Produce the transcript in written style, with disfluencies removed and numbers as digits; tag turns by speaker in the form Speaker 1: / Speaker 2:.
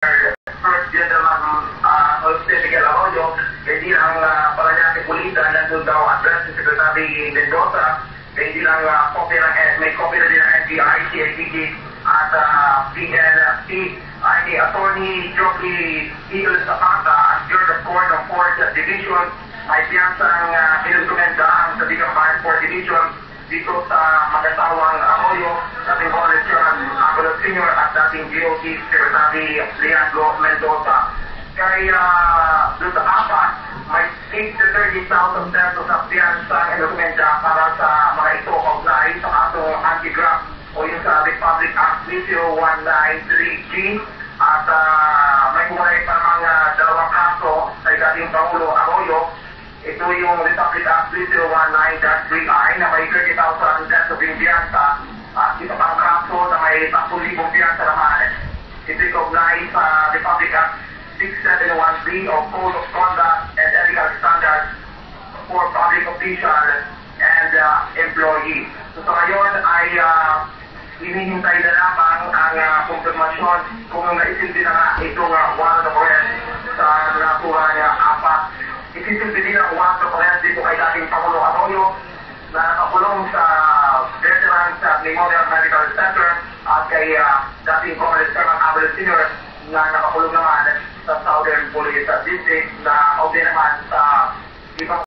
Speaker 1: First Gentleman Jose Miguel Arroyo, hindi lang pala niya si Pulita, nandun daw address si Secretary Mendoza, hindi lang may copy na din ng NBI, CIDG, at PNP, ay ni Attorney Jockey Eagle Zapata, at Judge of Court ng 4th Division, ay piyansang inusumendahan sa Bicambayan 4th Division dito sa mag-asawang Arroyo, dating Congress Chairman Aguilar Sr. at dating GOP Secretary Leandro Mendoza. Kaya doon sa apat, may 8 to 30,000 pesos na piyansang inusumendahan para sa mga ito kaugnay sa atong anti-graft o yung sa Republic Act 3019-3G at may kumulay pa mga dalawang kaso sa dating Pangulo Arroyo. Ito yung Republic Act 3019-3I na may 30,000 pesos ng piyansa at isa pang kaso na may 10,000 piyansa naman. Ito yung kaugnay sa Republic Act 6713 o Code of Conduct and Ethical Standards for Public Officials and Employees. So ngayon ay hinihintay na lamang ang konfirmasyon kung naisilbi na nga itong warrant of arrest sa nakuha niya apat. Isisilbi din ang warrant of arrest dito kay dating Pangulo Arroyo na nakakulong sa Veterans Memorial Medical Center at kay dating Congress Chairman Aguilar Sr. na nakakulong naman sa Southern Police District na kaugnay naman sa ibang